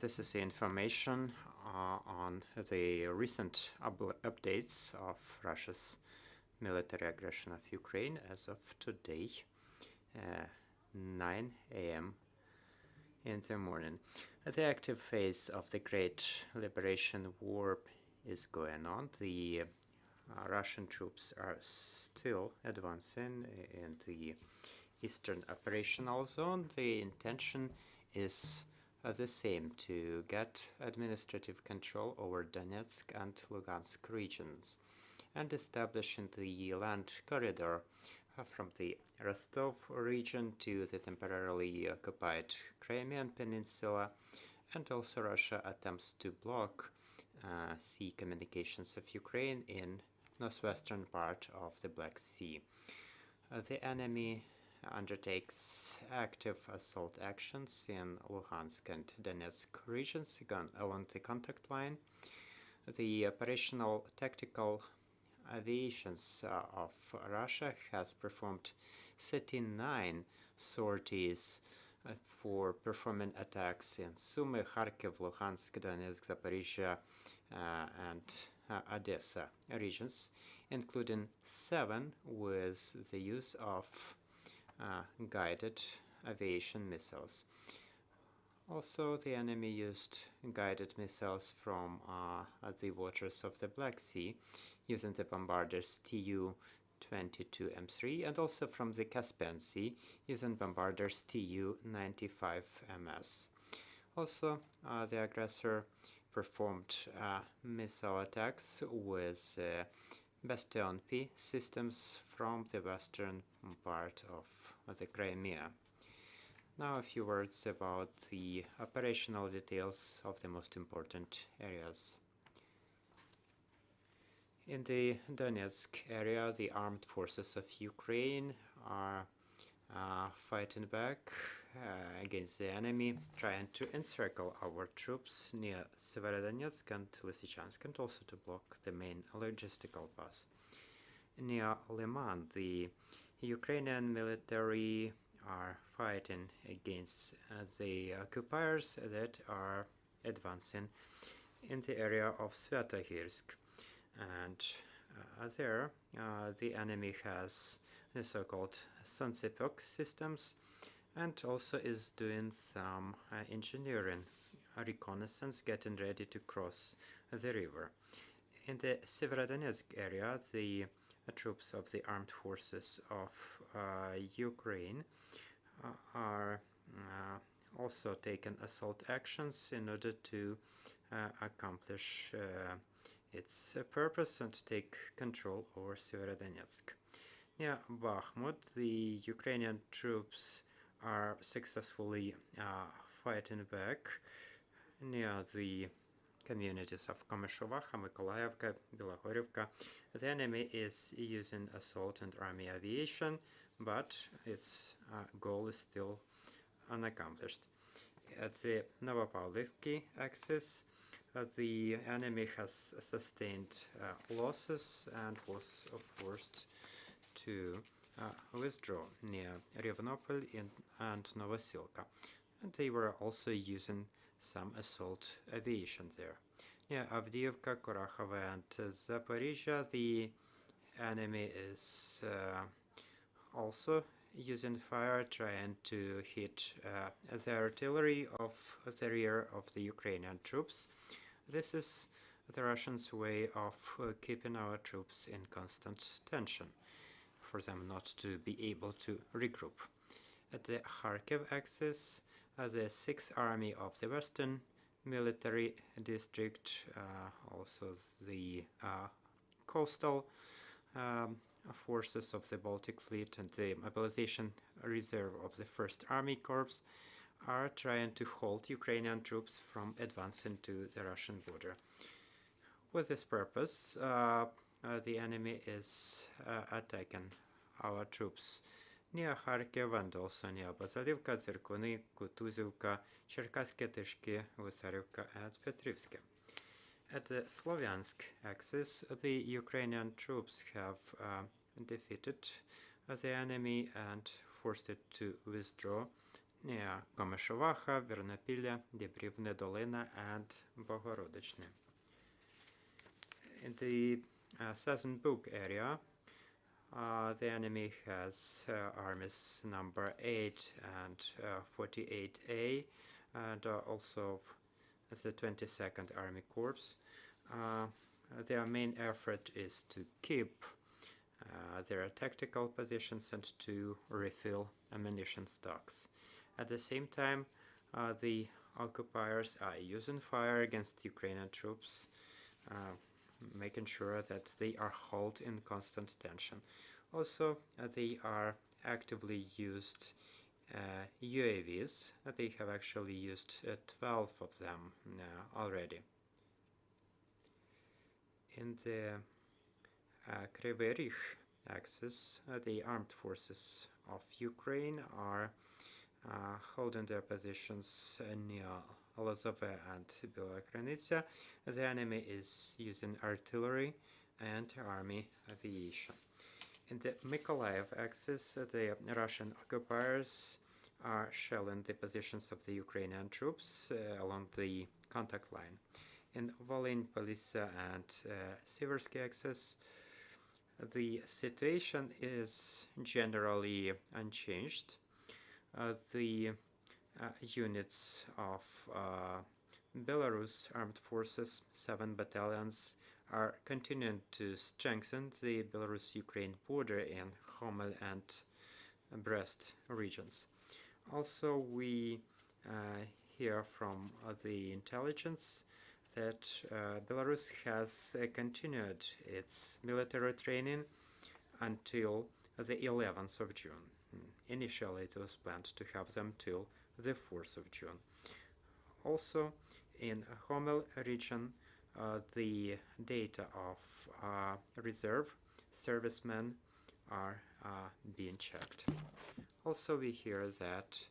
This is the information on the recent updates of Russia's military aggression of Ukraine as of today, 9 a.m. in the morning. The active phase of the Great Liberation War is going on. The Russian troops are still advancing in the Eastern Operational Zone. The intention is the same, to get administrative control over Donetsk and Lugansk regions and establishing the land corridor from the Rostov region to the temporarily occupied Crimean Peninsula, and also Russia attempts to block sea communications of Ukraine in northwestern part of the Black Sea. The enemy undertakes active assault actions in Luhansk and Donetsk regions along the contact line. The operational tactical aviations of Russia has performed 39 sorties for performing attacks in Sumy, Kharkiv, Luhansk, Donetsk, Zaporizhia, and Odessa regions, including 7 with the use of guided aviation missiles. Also, the enemy used guided missiles from the waters of the Black Sea using the bombarders Tu-22M3, and also from the Caspian Sea using bombarders Tu-95MS. Also, the aggressor performed missile attacks with Bastion P systems from the western part of the Crimea. Now a few words about the operational details of the most important areas. In the Donetsk area, the armed forces of Ukraine are fighting back against the enemy, trying to encircle our troops near Severodonetsk and Lysychansk, and also to block the main logistical pass. Near Liman, the Ukrainian military are fighting against the occupiers that are advancing in the area of Svyatogirsk. And there, the enemy has the so-called Santsepok systems, and also is doing some engineering reconnaissance, getting ready to cross the river. In the Severodonetsk area, the troops of the armed forces of Ukraine are also taking assault actions in order to accomplish its purpose and take control over Severodonetsk. Near Bakhmut, the Ukrainian troops are successfully fighting back near the communities of Kamyshovacha, Mykolaievka, Bilogorivka. The enemy is using assault and army aviation, but its goal is still unaccomplished. At the Novopavlivsky axis, the enemy has sustained losses and was forced to withdraw near Rivnopol and Novosilka. And they were also using some assault aviation there. Near Avdiivka, Kurakhove, and Zaporizhia, the enemy is also using fire, trying to hit the artillery of the rear of the Ukrainian troops. This is the Russians' way of keeping our troops in constant tension, for them not to be able to regroup. At the Kharkiv axis, the 6th Army of the Western Military District, also the coastal forces of the Baltic Fleet and the mobilization reserve of the 1st Army Corps are trying to halt Ukrainian troops from advancing to the Russian border. With this purpose, the enemy is attacking our troops near Kharkiv and also near Basalivka, Zirkuni, Kutuzivka, Cherkassky, Tishki, Gusarivka, and Petrivsky. At the Slovyansk axis, the Ukrainian troops have defeated the enemy and forced it to withdraw near Комишуваха, Вірнопілля, Дібрівне Долина, and Богородичне. In the Southern Bug area, the enemy has armies number 8 and 48A, and also the 22nd Army Corps. Their main effort is to keep their tactical positions and to refill ammunition stocks. At the same time, the occupiers are using fire against Ukrainian troops, making sure that they are held in constant tension. Also, they are actively used UAVs. They have actually used 12 of them already. In the Kryvyi Rih axis, the armed forces of Ukraine are holding their positions near Olesave and Belokranitsa. The enemy is using artillery and army aviation. In the Mykolaiv axis, the Russian occupiers are shelling the positions of the Ukrainian troops along the contact line. In Volyn, Polissa, and Siversky axis, the situation is generally unchanged. The units of Belarus armed forces, 7 battalions, are continuing to strengthen the Belarus-Ukraine border in Homel and Brest regions. Also, we hear from the intelligence that Belarus has continued its military training until the 11th of June. Initially, it was planned to have them till the 4th of June. Also, in Homel region, the data of reserve servicemen are being checked. Also, we hear that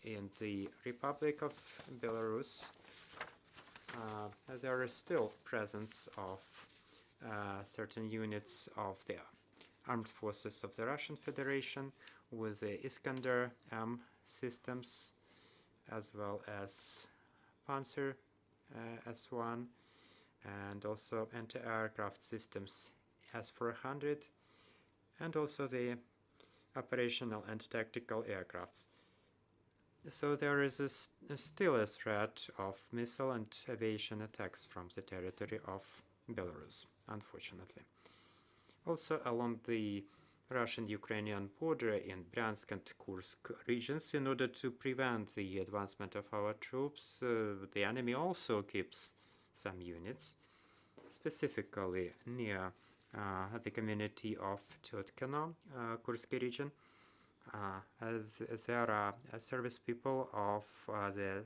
in the Republic of Belarus, there is still presence of certain units of the armed forces of the Russian Federation with the Iskander M systems, as well as Panzer S1, and also anti-aircraft systems S-400, and also the operational and tactical aircrafts. So there is still a threat of missile and aviation attacks from the territory of Belarus, unfortunately. Also along the Russian-Ukrainian border in Bryansk and Kursk regions, in order to prevent the advancement of our troops, the enemy also keeps some units, specifically near the community of Tyotkino, Kursk region. There are service people of the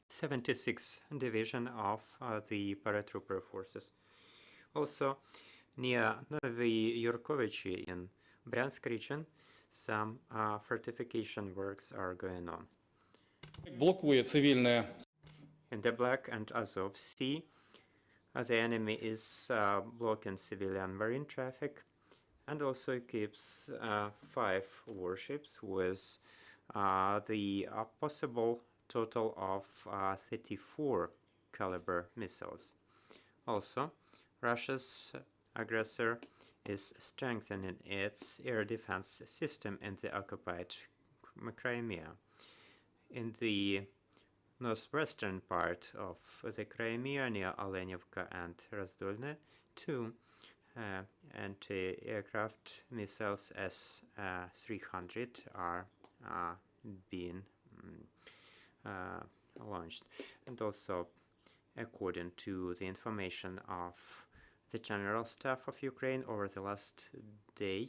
76th Division of the paratrooper forces. Also, near the Yurkovichy in Bryansk region, some fortification works are going on. In the Black and Azov Sea, the enemy is blocking civilian marine traffic and also keeps 5 warships with the possible total of 34 caliber missiles. Also, Russia's aggressor is strengthening its air defense system in the occupied Crimea. In the northwestern part of the Crimea, near Olenivka and Razdolne, 2 anti-aircraft missiles S-300 are being launched. And also, according to the information of the General Staff of Ukraine, over the last day,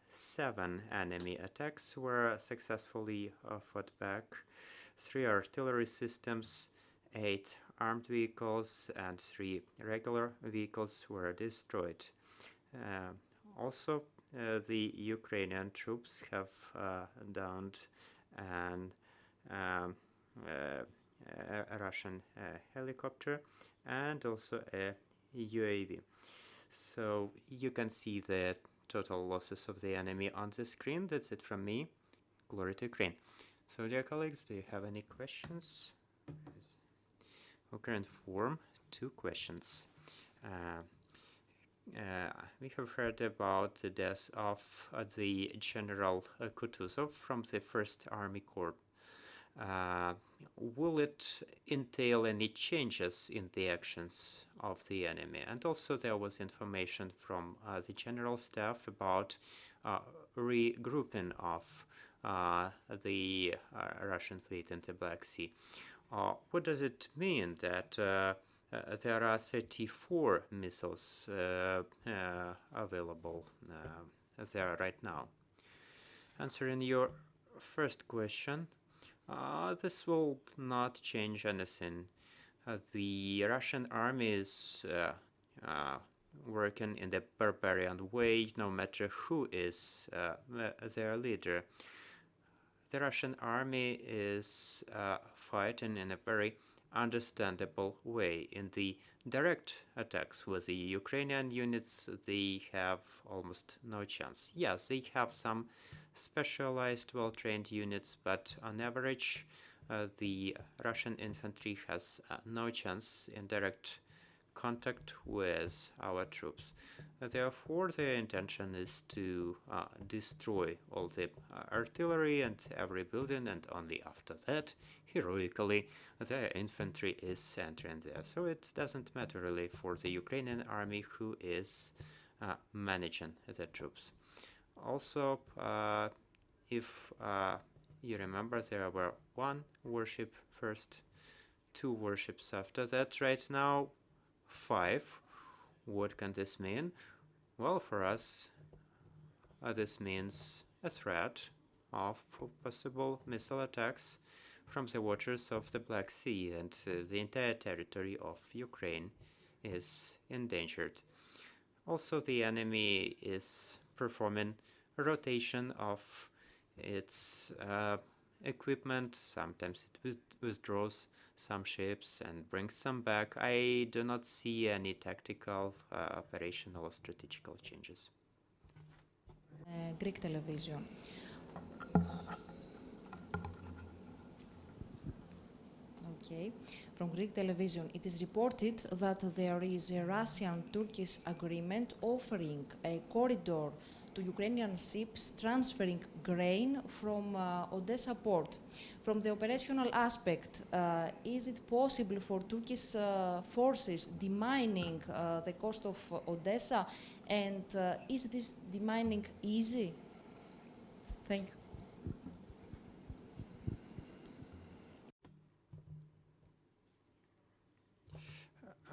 7 enemy attacks were successfully fought back, 3 artillery systems, 8 armed vehicles, and 3 regular vehicles were destroyed. Also, the Ukrainian troops have downed a Russian helicopter and also a UAV. So you can see the total losses of the enemy on the screen. That's it from me. Glory to Ukraine. So, dear colleagues, do you have any questions? Current form, 2 questions. We have heard about the death of the General Kutuzov from the 1st Army Corps. Will it entail any changes in the actions of the enemy? And also there was information from the General Staff about regrouping of the Russian fleet in the Black Sea. What does it mean that there are 34 missiles available there right now? Answering your first question, this will not change anything. The Russian army is working in the barbarian way, no matter who is their leader. The Russian army is fighting in a very understandable way. In the direct attacks with the Ukrainian units, they have almost no chance. Yes, they have some specialized, well-trained units, but on average, the Russian infantry has no chance in direct contact with our troops. Therefore, their intention is to destroy all the artillery and every building, and only after that, heroically, their infantry is entering there. So it doesn't matter really for the Ukrainian army who is managing the troops. Also, if you remember, there were 1 warship first, 2 warships after that. Right now, 5. What can this mean? Well, for us, this means a threat of possible missile attacks from the waters of the Black Sea, and the entire territory of Ukraine is endangered. Also, the enemy is performing rotation of its equipment. Sometimes it withdraws some ships and brings some back. I do not see any tactical, operational or strategical changes. Greek television. Okay. From Greek television, it is reported that there is a Russian-Turkish agreement offering a corridor to Ukrainian ships transferring grain from Odessa port. From the operational aspect, is it possible for Turkish forces demining the coast of Odessa, and is this demining easy? Thank you.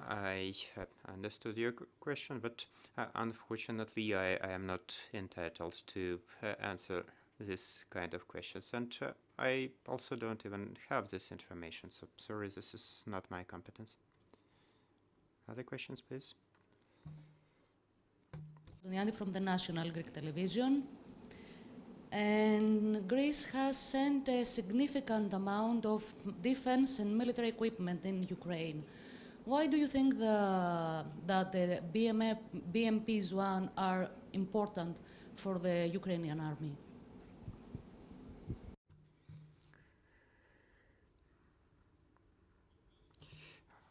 I understood your question, but unfortunately I am not entitled to answer this kind of questions, and I also don't even have this information, so sorry, this is not my competence. Other questions, please? From the National Greek Television. And Greece has sent a significant amount of defense and military equipment in Ukraine. Why do you think that the BMPs one are important for the Ukrainian army?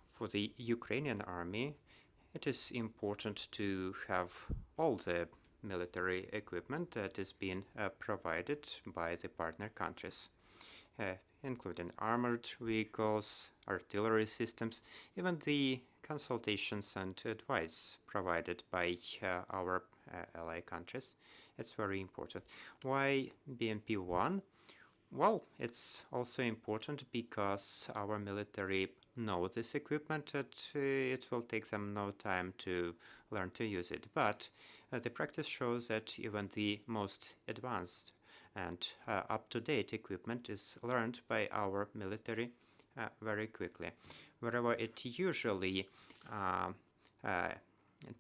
For the Ukrainian army, it is important to have all the military equipment that is being provided by the partner countries, including armored vehicles, artillery systems, even the consultations and advice provided by our ally countries. It's very important. Why BMP-1? Well, it's also important because our military know this equipment, and it will take them no time to learn to use it. But the practice shows that even the most advanced and up-to-date equipment is learned by our military very quickly. Wherever it usually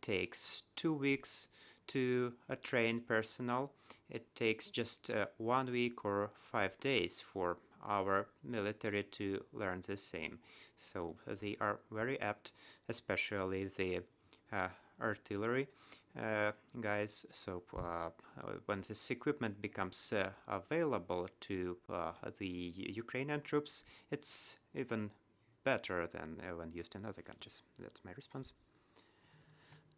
takes 2 weeks to train personnel, it takes just 1 week or 5 days for our military to learn the same. So they are very apt, especially the artillery, guys. So when this equipment becomes available to the Ukrainian troops, it's even better than when used in other countries. That's my response.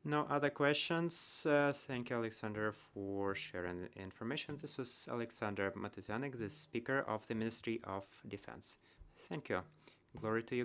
No other questions. Thank you, Oleksandr, for sharing the information. This was Oleksandr Motuzianyk, the Speaker of the Ministry of Defense. Thank you. Glory to you.